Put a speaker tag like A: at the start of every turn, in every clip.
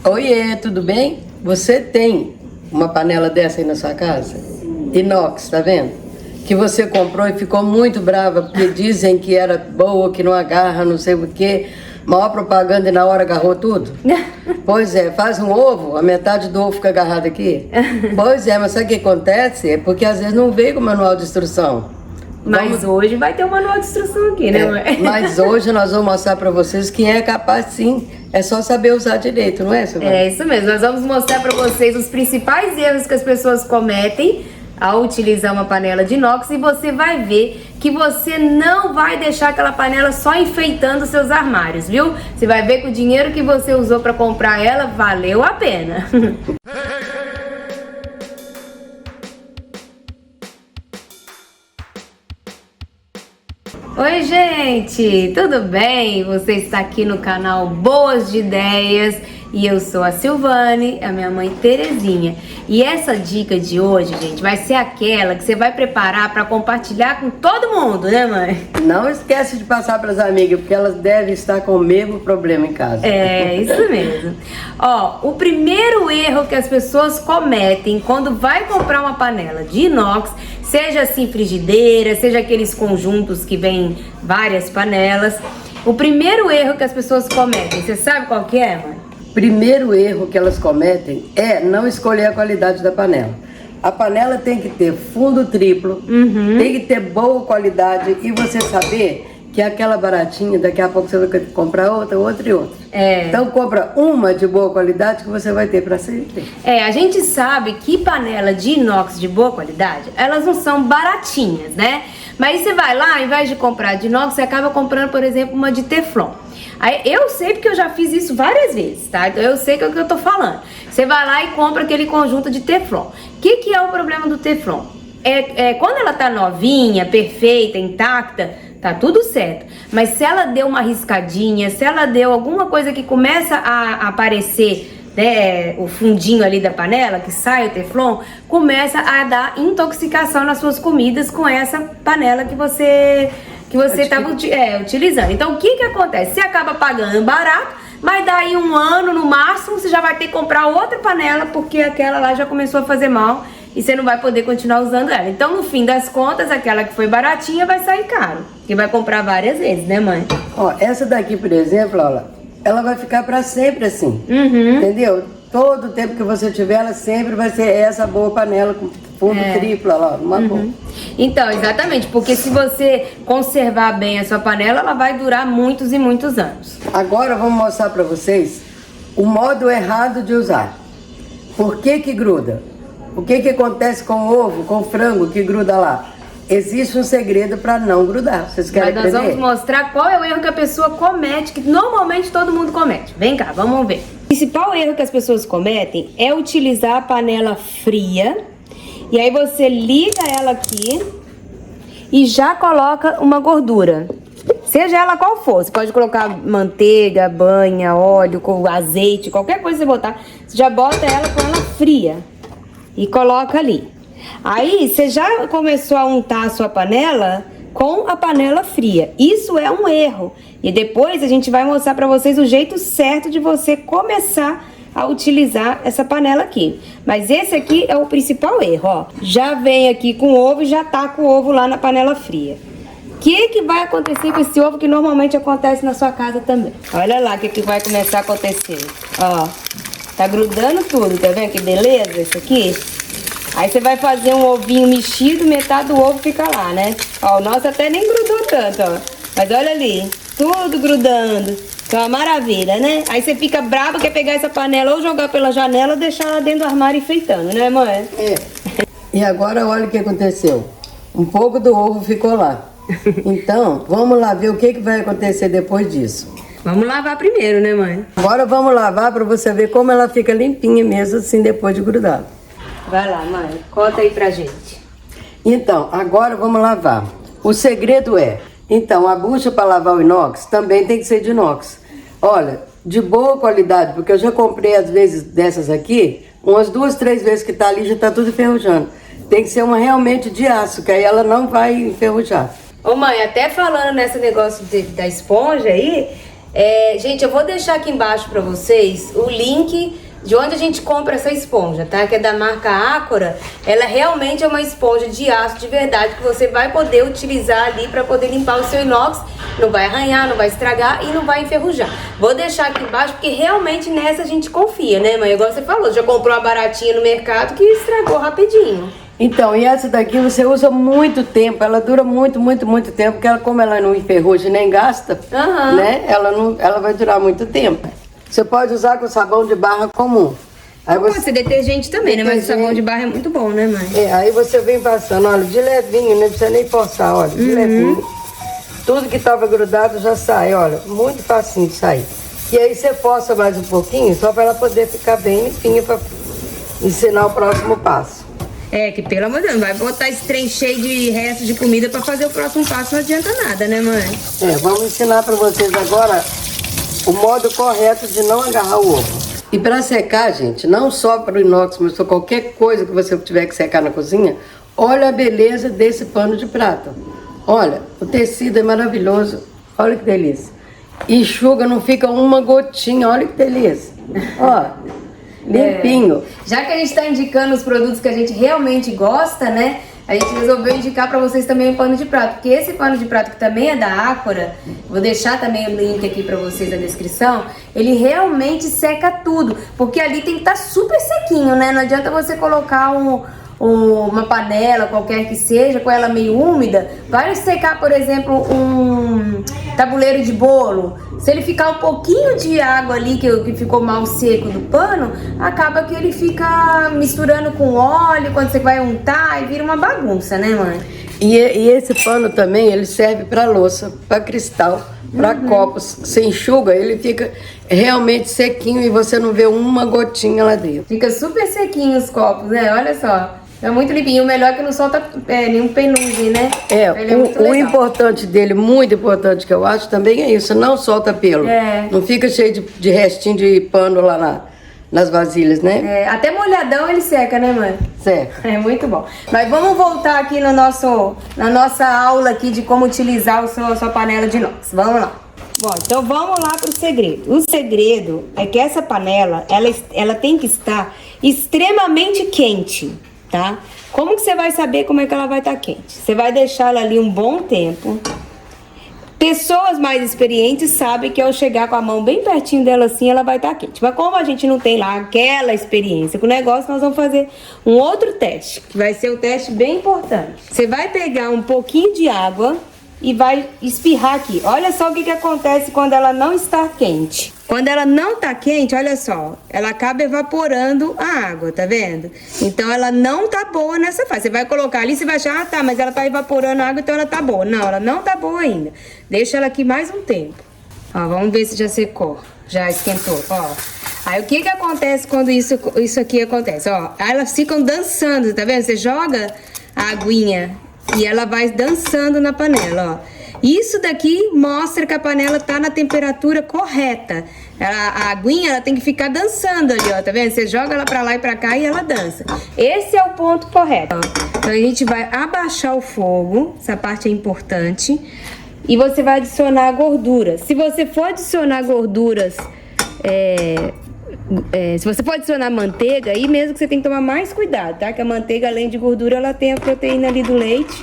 A: Oiê, tudo bem? Você tem uma panela dessa aí na sua casa? Inox, tá vendo? Que você comprou e ficou muito brava porque dizem que era boa, que não agarra, não sei o quê. Maior propaganda e na hora agarrou tudo? Pois é, faz um ovo, a metade do ovo fica agarrado aqui. Pois é, mas sabe o que acontece? É porque às vezes não veio com o manual de instrução.
B: Mas hoje vai ter um manual de instrução aqui, né, mãe?
A: Mas hoje nós vamos mostrar pra vocês que é capaz sim. É só saber usar direito, não é, Silvana?
B: É isso mesmo. Nós vamos mostrar pra vocês os principais erros que as pessoas cometem ao utilizar uma panela de inox e você vai ver que você não vai deixar aquela panela só enfeitando seus armários, viu? Você vai ver que o dinheiro que você usou pra comprar ela valeu a pena. Oi, gente, tudo bem? Você está aqui no canal Boas de Ideias e eu sou a Silvane, a minha mãe Terezinha. E essa dica de hoje, gente, vai ser aquela que você vai preparar para compartilhar com todo mundo, né, mãe?
A: Não esquece de passar para as amigas, porque elas devem estar com o mesmo problema em casa.
B: É, isso mesmo. Ó, o primeiro erro que as pessoas cometem quando vai comprar uma panela de inox, seja assim frigideira, seja aqueles conjuntos que vem várias panelas, o primeiro erro que as pessoas cometem, você sabe qual que é, mãe?
A: Primeiro erro que elas cometem é não escolher a qualidade da panela. A panela tem que ter fundo triplo, tem que ter boa qualidade e você saber que aquela baratinha, daqui a pouco você vai comprar outra e outra.
B: É.
A: Então compra uma de boa qualidade que você vai ter para sempre.
B: É, a gente sabe que panela de inox de boa qualidade, elas não são baratinhas, né? Mas você vai lá, ao invés de comprar de inox, você acaba comprando, por exemplo, uma de teflon. Aí, eu sei porque eu já fiz isso várias vezes, tá? Então eu sei que é o que eu tô falando. Você vai lá e compra aquele conjunto de teflon. O que é o problema do teflon? Quando ela tá novinha, perfeita, intacta, tá tudo certo. Mas se ela deu uma riscadinha, se ela deu alguma coisa que começa a aparecer, né, o fundinho ali da panela, que sai o teflon, começa a dar intoxicação nas suas comidas com essa panela que você estava utilizando. Então o que acontece? Você acaba pagando barato, mas daí um ano no máximo você já vai ter que comprar outra panela porque aquela lá já começou a fazer mal e você não vai poder continuar usando ela. Então no fim das contas, aquela que foi baratinha vai sair caro, porque vai comprar várias vezes, né, mãe?
A: Ó, essa daqui, por exemplo, olha, ela vai ficar para sempre assim, entendeu? Todo o tempo que você tiver, ela sempre vai ser essa boa panela com fundo triplo, olha lá, uma boa.
B: Então, exatamente, porque se você conservar bem a sua panela, ela vai durar muitos e muitos anos.
A: Agora vamos mostrar para vocês o modo errado de usar. Por que que gruda? O que que acontece com o ovo, com o frango que gruda lá? Existe um segredo para não grudar. Vocês querem aprender?
B: Mas nós vamos mostrar qual é o erro que a pessoa comete, que normalmente todo mundo comete. Vem cá, vamos ver. O principal erro que as pessoas cometem é utilizar a panela fria. E aí você liga ela aqui e já coloca uma gordura. Seja ela qual for. Você pode colocar manteiga, banha, óleo, azeite, qualquer coisa que você botar. Você já bota ela com ela fria e coloca ali. Aí você já começou a untar a sua panela com a panela fria. Isso é um erro. E depois a gente vai mostrar pra vocês o jeito certo de você começar a utilizar essa panela aqui. Mas esse aqui é o principal erro, ó. Já vem aqui com o ovo e já tá com o ovo lá na panela fria. O que vai acontecer com esse ovo que normalmente acontece na sua casa também? Olha lá o que vai começar a acontecer. Ó, tá grudando tudo, tá vendo que beleza isso aqui? Aí você vai fazer um ovinho mexido, metade do ovo fica lá, né? Ó, o nosso até nem grudou tanto, ó. Mas olha ali, tudo grudando. Que é uma maravilha, né? Aí você fica bravo, quer pegar essa panela ou jogar pela janela ou deixar ela dentro do armário enfeitando, né, mãe?
A: É. E agora olha o que aconteceu. Um pouco do ovo ficou lá. Então, vamos lá ver o que vai acontecer depois disso.
B: Vamos lavar primeiro, né, mãe?
A: Agora vamos lavar para você ver como ela fica limpinha mesmo assim depois de grudar.
B: Vai lá, mãe. Conta aí pra gente.
A: Então, agora vamos lavar. O segredo é, então, a bucha para lavar o inox também tem que ser de inox. Olha, de boa qualidade, porque eu já comprei às vezes dessas aqui, umas 2, 3 vezes que tá ali já tá tudo enferrujando. Tem que ser uma realmente de aço, que aí ela não vai enferrujar.
B: Ô mãe, até falando nesse negócio da esponja aí, Gente, eu vou deixar aqui embaixo pra vocês o link de onde a gente compra essa esponja, tá? Que é da marca Acora. Ela realmente é uma esponja de aço de verdade que você vai poder utilizar ali pra poder limpar o seu inox. Não vai arranhar, não vai estragar e não vai enferrujar. Vou deixar aqui embaixo porque realmente nessa a gente confia, né, mãe? Igual você falou, já comprou uma baratinha no mercado que estragou rapidinho.
A: Então, e essa daqui você usa muito tempo, ela dura muito tempo, porque ela, como ela não enferruja nem gasta, né? Ela vai durar muito tempo. Você pode usar com sabão de barra comum. Aí
B: Pode ser detergente também, né? Mas o sabão de barra é muito bom, né, mãe?
A: Aí você vem passando, olha, de levinho, não precisa nem forçar, olha, de levinho. Tudo que estava grudado já sai, olha, muito facinho de sair. E aí você força mais um pouquinho, só para ela poder ficar bem limpinha para ensinar o próximo passo.
B: Que pelo amor de Deus, vai botar esse trem cheio de restos de comida para fazer o próximo passo, não adianta nada, né, mãe?
A: Vamos ensinar para vocês agora o modo correto de não agarrar o ovo. E para secar, gente, não só para o inox, mas para qualquer coisa que você tiver que secar na cozinha, olha a beleza desse pano de prata. Olha, o tecido é maravilhoso, olha que delícia. Enxuga, não fica uma gotinha, olha que delícia. Ó, limpinho.
B: Já que a gente está indicando os produtos que a gente realmente gosta, né? A gente resolveu indicar para vocês também o pano de prato, porque esse pano de prato que também é da Acora, vou deixar também o link aqui para vocês na descrição, ele realmente seca tudo, porque ali tem que estar super sequinho, né? Não adianta você colocar uma panela, qualquer que seja, com ela meio úmida, vai secar, por exemplo, um tabuleiro de bolo. Se ele ficar um pouquinho de água ali, que ficou mal seco do pano, acaba que ele fica misturando com óleo, quando você vai untar, e vira uma bagunça, né, mãe?
A: E esse pano também, ele serve para louça, para cristal, para copos. Você enxuga, ele fica realmente sequinho e você não vê uma gotinha lá dentro.
B: Fica super sequinho os copos, né? Olha só. É muito limpinho. O melhor é que não solta nenhum penugem, né?
A: O importante dele, muito importante que eu acho também é isso, não solta pelo. Não fica cheio de restinho de pano lá nas vasilhas, né?
B: Até molhadão ele seca, né, mãe?
A: Seca.
B: É muito bom. Mas vamos voltar aqui na nossa aula aqui de como utilizar a sua panela de inox. Vamos lá. Bom, então vamos lá para o segredo. O segredo é que essa panela, ela tem que estar extremamente quente, tá? Como que você vai saber como é que ela vai estar quente? Você vai deixar ela ali um bom tempo. Pessoas mais experientes sabem que ao chegar com a mão bem pertinho dela assim, ela vai estar quente. Mas como a gente não tem lá aquela experiência com o negócio, nós vamos fazer um outro teste, que vai ser um teste bem importante. Você vai pegar um pouquinho de água e vai espirrar aqui. Olha só o que acontece quando ela não está quente. Quando ela não está quente, olha só, ela acaba evaporando a água, tá vendo? Então ela não tá boa nessa fase. Você vai colocar ali, você vai achar, ah tá, mas ela tá evaporando a água, então ela tá boa. Não, ela não tá boa ainda. Deixa ela aqui mais um tempo. Ó, vamos ver se já secou, já esquentou, ó. Aí o que acontece quando isso aqui acontece? Ó, elas ficam dançando, tá vendo? Você joga a aguinha e ela vai dançando na panela, ó. Isso daqui mostra que a panela tá na temperatura correta. A aguinha, ela tem que ficar dançando ali, ó, tá vendo? Você joga ela pra lá e pra cá e ela dança. Esse é o ponto correto, ó. Então a gente vai abaixar o fogo, essa parte é importante. E você vai adicionar a gordura. Se você for adicionar gorduras, se você for adicionar manteiga, aí mesmo que você tem que tomar mais cuidado, tá? Que a manteiga, além de gordura, ela tem a proteína ali do leite,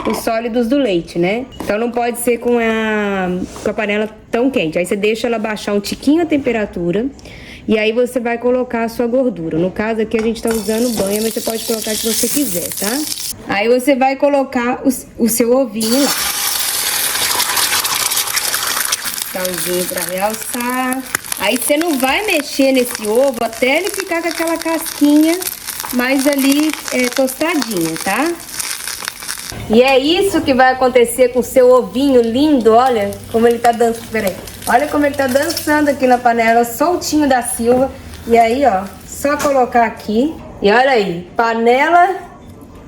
B: os sólidos do leite, né? Então não pode ser com a panela tão quente. Aí você deixa ela baixar um tiquinho a temperatura e aí você vai colocar a sua gordura. No caso aqui a gente tá usando banha, mas você pode colocar se você quiser, tá? Aí você vai colocar o seu ovinho lá. Salzinho pra realçar. Aí você não vai mexer nesse ovo até ele ficar com aquela casquinha mais ali tostadinha, tá? E é isso que vai acontecer com o seu ovinho lindo, olha como ele tá dançando, peraí. Olha como ele tá dançando aqui na panela, soltinho da Silva. E aí, ó, só colocar aqui. E olha aí, panela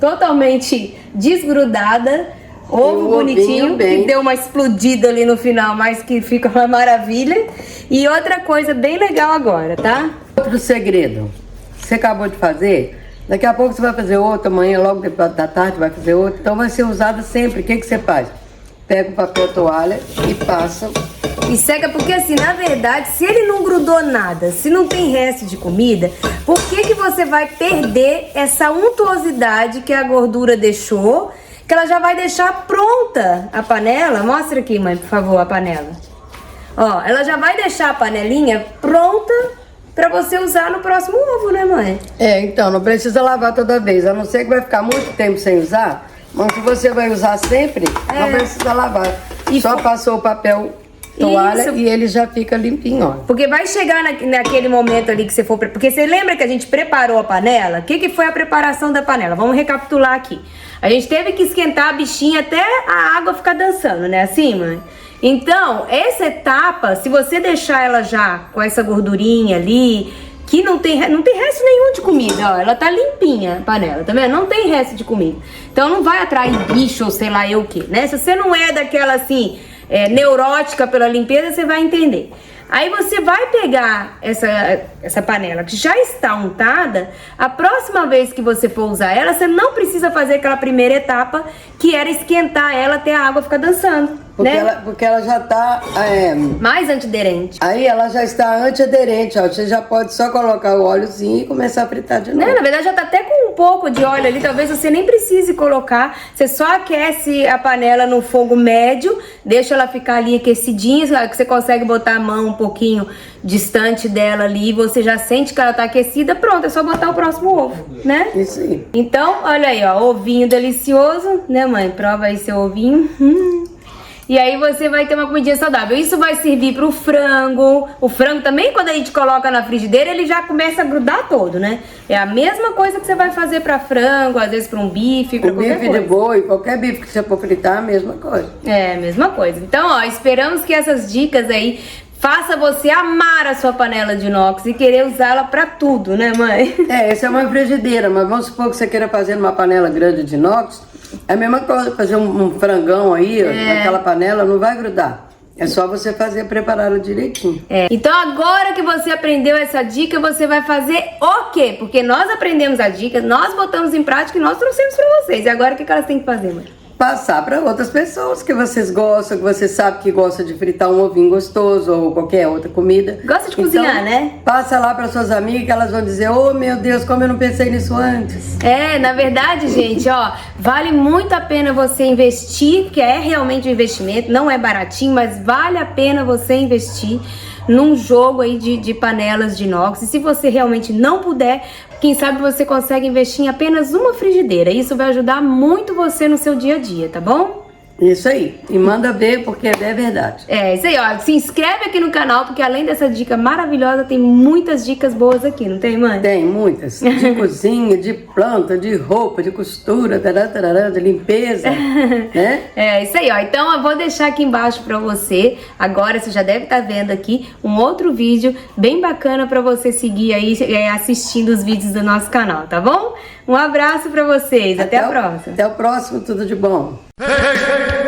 B: totalmente desgrudada. Ovo bonitinho, que deu uma explodida ali no final, mas que fica uma maravilha. E outra coisa bem legal agora, tá?
A: Outro segredo, você acabou de fazer, daqui a pouco você vai fazer outro, amanhã logo depois da tarde vai fazer outro, então vai ser usada sempre. O que você faz? Pega o papel toalha e passa
B: E seca porque assim, na verdade, se ele não grudou nada, se não tem resto de comida, por que você vai perder essa untuosidade que a gordura deixou, que ela já vai deixar pronta a panela? Mostra aqui, mãe, por favor, a panela. Ó, ela já vai deixar a panelinha pronta pra você usar no próximo ovo, né, mãe?
A: Então, não precisa lavar toda vez, a não ser que vai ficar muito tempo sem usar, mas se você vai usar sempre, não precisa lavar.
B: E
A: só passou o papel toalha e ele já fica limpinho, ó.
B: Porque vai chegar naquele momento ali que você for... Porque você lembra que a gente preparou a panela? O que foi a preparação da panela? Vamos recapitular aqui. A gente teve que esquentar a bichinha até a água ficar dançando, né? Assim, mãe? Então, essa etapa, se você deixar ela já com essa gordurinha ali, que não tem resto nenhum de comida, ó. Ela tá limpinha, a panela, tá vendo? Não tem resto de comida. Então não vai atrair bicho ou sei lá eu o que, né? Se você não é daquela assim... neurótica pela limpeza, você vai entender. Aí você vai pegar essa panela que já está untada, a próxima vez que você for usar ela, você não precisa fazer aquela primeira etapa, que era esquentar ela até a água ficar dançando.
A: Porque ela já está...
B: mais antiaderente.
A: Aí ela já está antiaderente, ó. Você já pode só colocar o óleozinho e começar a fritar de novo.
B: Na verdade já tá até com um pouco de óleo ali, talvez você nem precise colocar. Você só aquece a panela no fogo médio, deixa ela ficar ali aquecidinha, que você consegue botar a mão um pouquinho distante dela ali, você já sente que ela tá aquecida, pronto, é só botar o próximo ovo, né?
A: Isso aí.
B: Então, olha aí, ó, ovinho delicioso, né, mãe? Prova aí seu ovinho. E aí você vai ter uma comidinha saudável. Isso vai servir pro frango. O frango também, quando a gente coloca na frigideira, ele já começa a grudar todo, né? É a mesma coisa que você vai fazer pra frango, às vezes pra um bife, pra qualquer coisa.
A: Bife de boi, qualquer bife que você for fritar, a mesma coisa.
B: É, a mesma coisa. Então, ó, esperamos que essas dicas aí faça você amar a sua panela de inox e querer usá-la pra tudo, né, mãe?
A: Essa é uma frigideira, mas vamos supor que você queira fazer numa panela grande de inox. É a mesma coisa, fazer um frangão aí, naquela panela, não vai grudar. É só você prepará-la direitinho.
B: Então agora que você aprendeu essa dica, você vai fazer o quê? Porque nós aprendemos a dica, nós botamos em prática e nós trouxemos pra vocês. E agora o que elas têm que fazer, mãe?
A: Passar para outras pessoas que vocês gostam, que você sabe que gosta de fritar um ovinho gostoso ou qualquer outra comida.
B: Gosta de cozinhar, né?
A: Passa lá para suas amigas que elas vão dizer: oh meu Deus, como eu não pensei nisso antes.
B: Na verdade, gente, ó, vale muito a pena você investir, porque é realmente um investimento, não é baratinho, mas vale a pena você investir num jogo aí de panelas de inox. E se você realmente não puder, quem sabe você consegue investir em apenas uma frigideira. Isso vai ajudar muito você no seu dia a dia, tá bom?
A: Isso aí. E manda ver, porque é verdade.
B: Isso aí, ó. Se inscreve aqui no canal, porque além dessa dica maravilhosa, tem muitas dicas boas aqui, não tem, mãe?
A: Tem muitas. De cozinha, de planta, de roupa, de costura, de limpeza, né?
B: Isso aí, ó. Então eu vou deixar aqui embaixo pra você. Agora você já deve estar vendo aqui um outro vídeo bem bacana pra você seguir aí assistindo os vídeos do nosso canal, tá bom? Um abraço pra vocês. Até a próxima.
A: Até o próximo. Tudo de bom.
C: Hey, hey, hey.